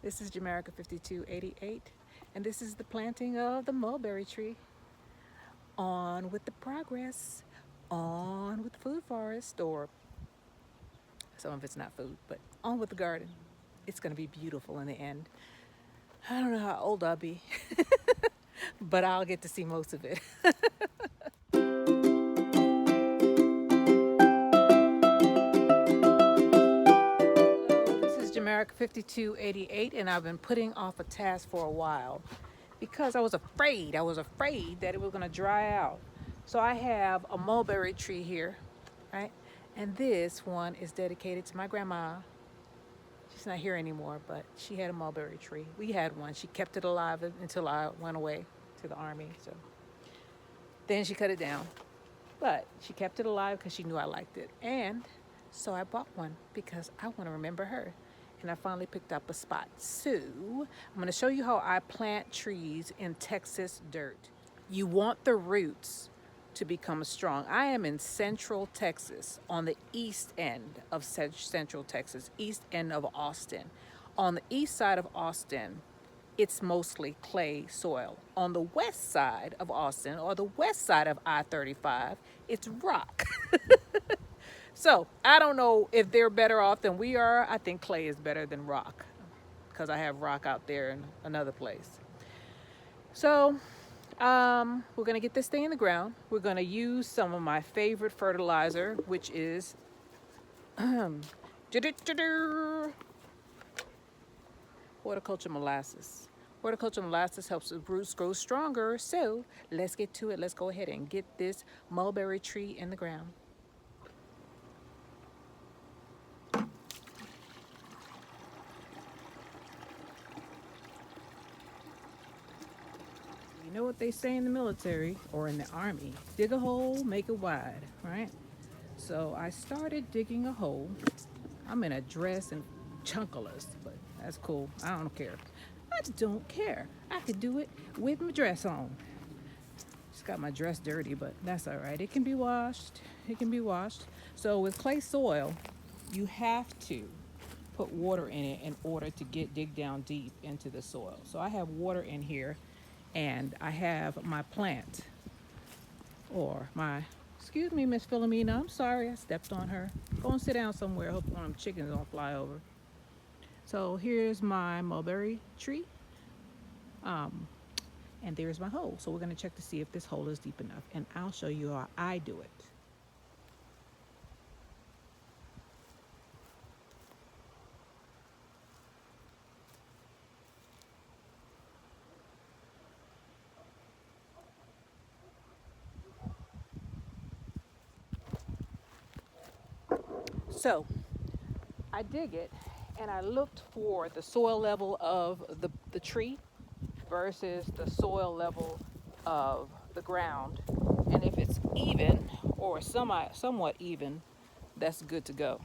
This is Jamaica 5288, and this is the planting of the mulberry tree. On with the progress, on with the food forest, or some of it's not food, but on with the garden. It's going to be beautiful in the end. I don't know how old I'll be, but I'll get to see most of it. This is Jamaica 5288, and I've been putting off a task for a while because I was afraid that it was going to dry out. So I have a mulberry tree here, right? And this one is dedicated to my grandma. She's not here anymore, but she had a mulberry tree. We had one. She kept it alive until I went away to the army. So then she cut it down. But she kept it alive because she knew I liked it. And so I bought one because I want to remember her. And I finally picked up a spot. So I'm going to show you how I plant trees in Texas dirt. You want the roots to become strong. I am in Central Texas, on the east end of Central Texas, east end of Austin. On the east side of Austin, it's mostly clay soil. On the west side of Austin, or the west side of I-35, it's rock. So I don't know if they're better off than we are. I think clay is better than rock because I have rock out there in another place. So we're going to get this thing in the ground. We're going to use some of my favorite fertilizer, which is horticulture molasses. Horticulture molasses helps the roots grow stronger. So let's get to it. Let's go ahead and get this mulberry tree in the ground. You know what they say in the military or in the army? Dig a hole, make it wide, right? So I started digging a hole. I'm in a dress and chunkless, but that's cool. I don't care. I don't care. I could do it with my dress on. Just got my dress dirty, but that's all right. It can be washed. It can be washed. So with clay soil, you have to put water in it in order to dig down deep into the soil. So I have water in here, and I have my plant, or my, excuse me, Miss Philomena, I'm sorry I stepped on her. Go and sit down somewhere. Hope one of them chickens don't fly over. So here's my mulberry tree, and there's my hole. So we're going to check to see if this hole is deep enough, and I'll show you how I do it. So I dig it, and I looked for the soil level of the tree versus the soil level of the ground. And if it's even or somewhat even, that's good to go.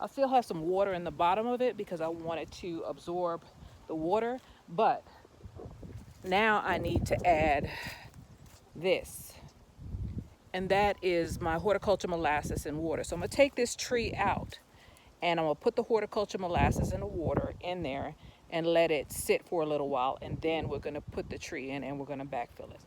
I still have some water in the bottom of it because I wanted to absorb the water, but now I need to add this. And that is my horticulture molasses and water. So I'm going to take this tree out, and I'm going to put the horticulture molasses and the water in there and let it sit for a little while, and then we're going to put the tree in and we're going to backfill it.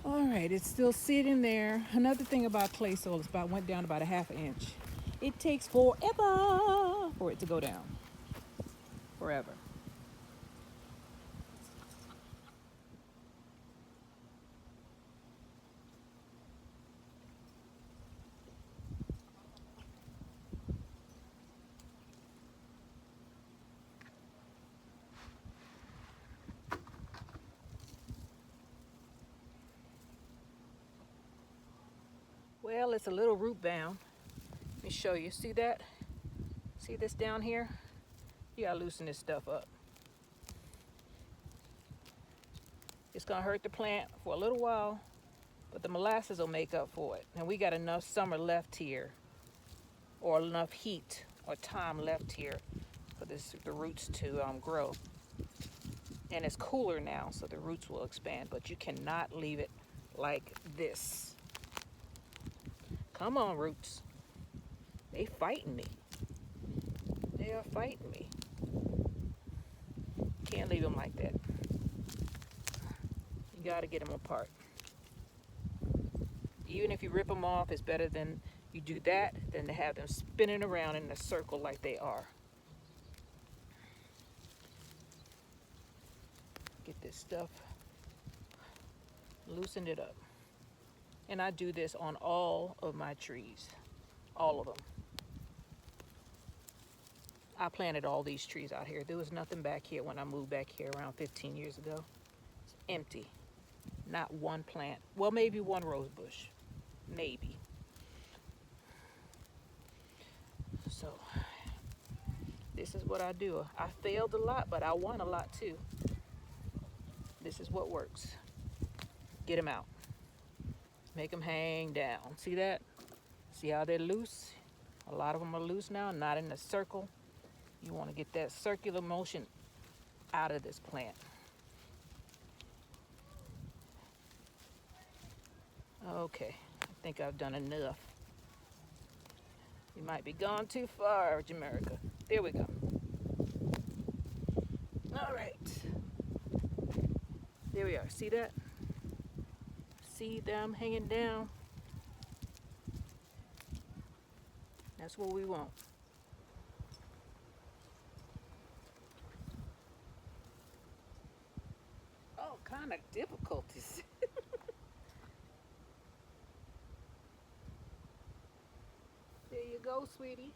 All right, it's still sitting there. Another thing about clay soil is went down about a ½ inch. It takes forever for it to go down. Forever. Well, it's a little root bound. Let me show you. See that? See this down here? You gotta loosen this stuff up. It's gonna hurt the plant for a little while, but the molasses will make up for it. And we got enough summer left here, or enough heat or time left here for the roots to grow. And it's cooler now, so the roots will expand, but you cannot leave it like this. Come on, roots. They fighting me. They are fighting me. Can't leave them like that. You gotta get them apart. Even if you rip them off, it's better than you do that than to have them spinning around in a circle like they are. Get this stuff, loosen it up. And I do this on all of my trees, all of them. I planted all these trees out here. There was nothing back here when I moved back here around 15 years ago. It's empty. Not one plant. Well, maybe one rose bush. Maybe. So, this is what I do. I failed a lot, but I won a lot too. This is what works. Get them out. Make them hang down. See that? See how they're loose? A lot of them are loose now, not in a circle. You want to get that circular motion out of this plant. Okay, I think I've done enough. You might be gone too far, Jamaica. There we go. All right. There we are. See that? See them hanging down? That's what we want. All kind of difficulties. There you go, sweetie.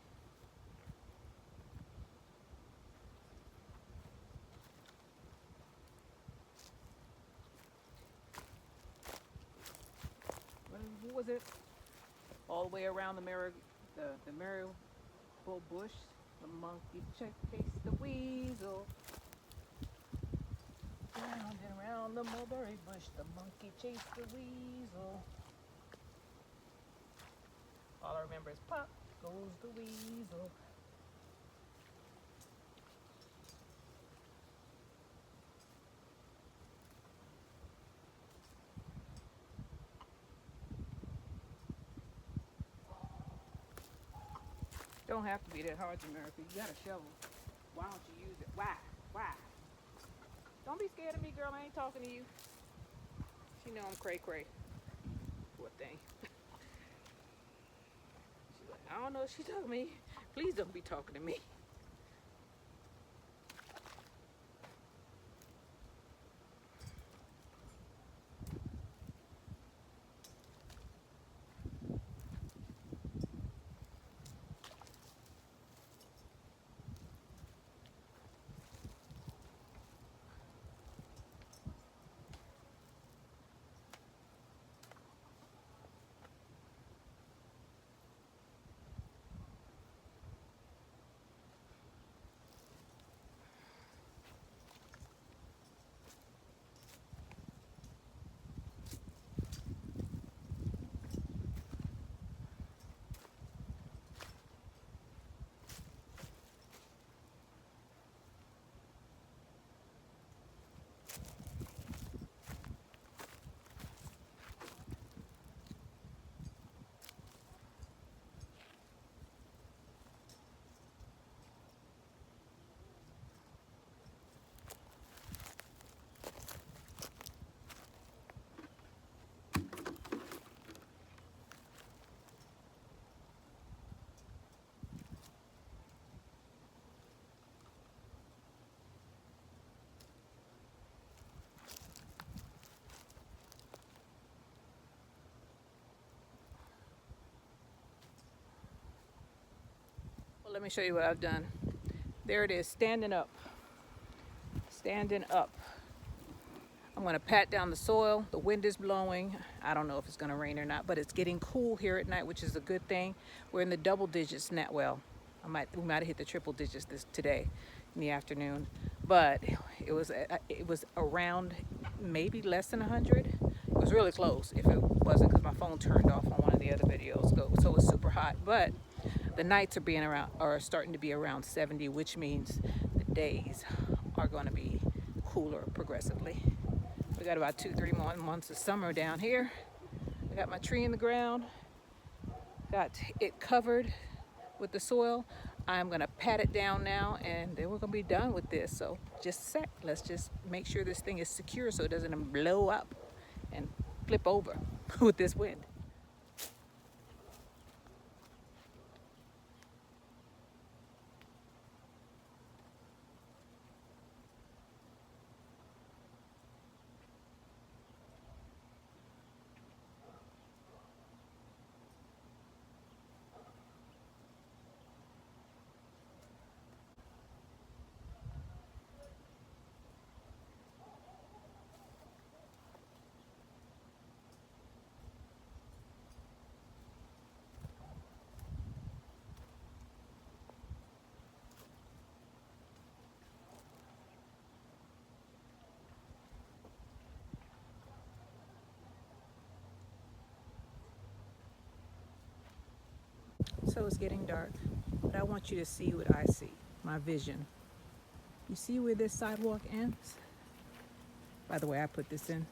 What was it? All the way around the marrow bush. The monkey chased the weasel. Round and round the mulberry bush, the monkey chased the weasel. All I remember is pop goes the weasel. Don't have to be that hard, Jamaica. You got a shovel. Why don't you use it? Why? Why? Don't be scared of me, girl. I ain't talking to you. She know I'm cray-cray. Poor thing. She's like, I don't know if she's talking to me. Please don't be talking to me. Well, let me show you what I've done. There it is, standing up. Standing up. I'm going to pat down the soil. The wind is blowing. I don't know if it's going to rain or not, but it's getting cool here at night, which is a good thing. We're in the double digits now. Well, we might have hit the triple digits today in the afternoon, but it was around maybe less than 100. It was really close. If it wasn't, because my phone turned off on one of the other videos, so it was super hot. But the nights are starting to be around 70, which means the days are going to be cooler progressively. We got about 2-3 more months of summer down here. I got my tree in the ground, got it covered with the soil. I'm gonna pat it down now, and then we're gonna be done with this. So just a sec, let's just make sure this thing is secure so it doesn't blow up and flip over with this wind. So it's getting dark, but I want you to see what I see, my vision. You see where this sidewalk ends? By the way, I put this in.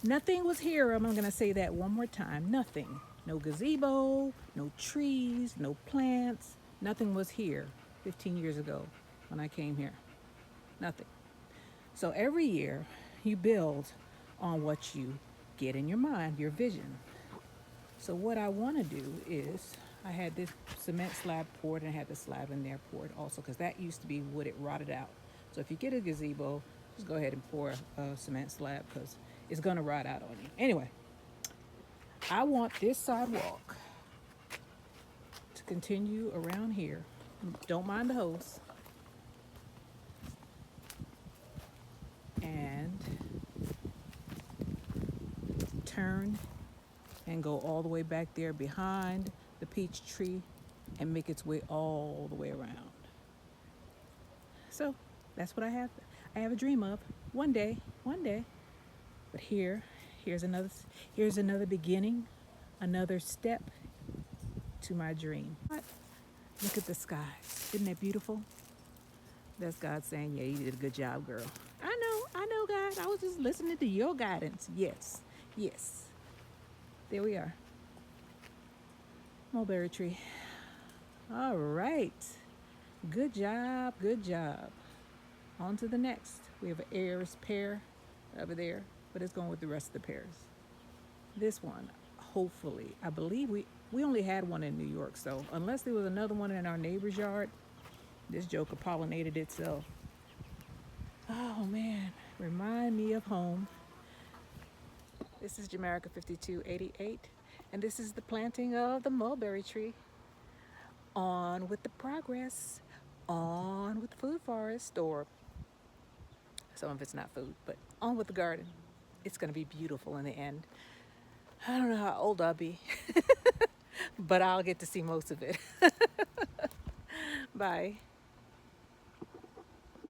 Nothing was here. I'm going to say that one more time. Nothing. No gazebo, no trees, no plants. Nothing was here 15 years ago when I came here. Nothing. So every year you build on what you get in your mind, your vision. So what I want to do is, I had this cement slab poured and I had the slab in there poured also, because that used to be wood, it rotted out. So if you get a gazebo, just go ahead and pour a cement slab, because it's gonna rot out on you. Anyway, I want this sidewalk to continue around here. Don't mind the hose. And turn and go all the way back there behind the peach tree and make its way all the way around. So that's what I have a dream of. One day. But here's another beginning, another step to my dream. Look at the skies. Isn't that beautiful? That's God saying, yeah, you did a good job, girl. I know, God. I was just listening to your guidance. Yes. There we are. Mulberry tree. All right. Good job. On to the next. We have an Ayers pear over there, but it's going with the rest of the pears. This one, hopefully, I believe we only had one in New York, so unless there was another one in our neighbor's yard, this joker pollinated itself. Oh man, remind me of home. This is Jamaica 5288, and this is the planting of the mulberry tree. On with the progress, on with the food forest, or some of it's not food, but on with the garden. It's gonna be beautiful in the end. I don't know how old I'll be, but I'll get to see most of it. Bye.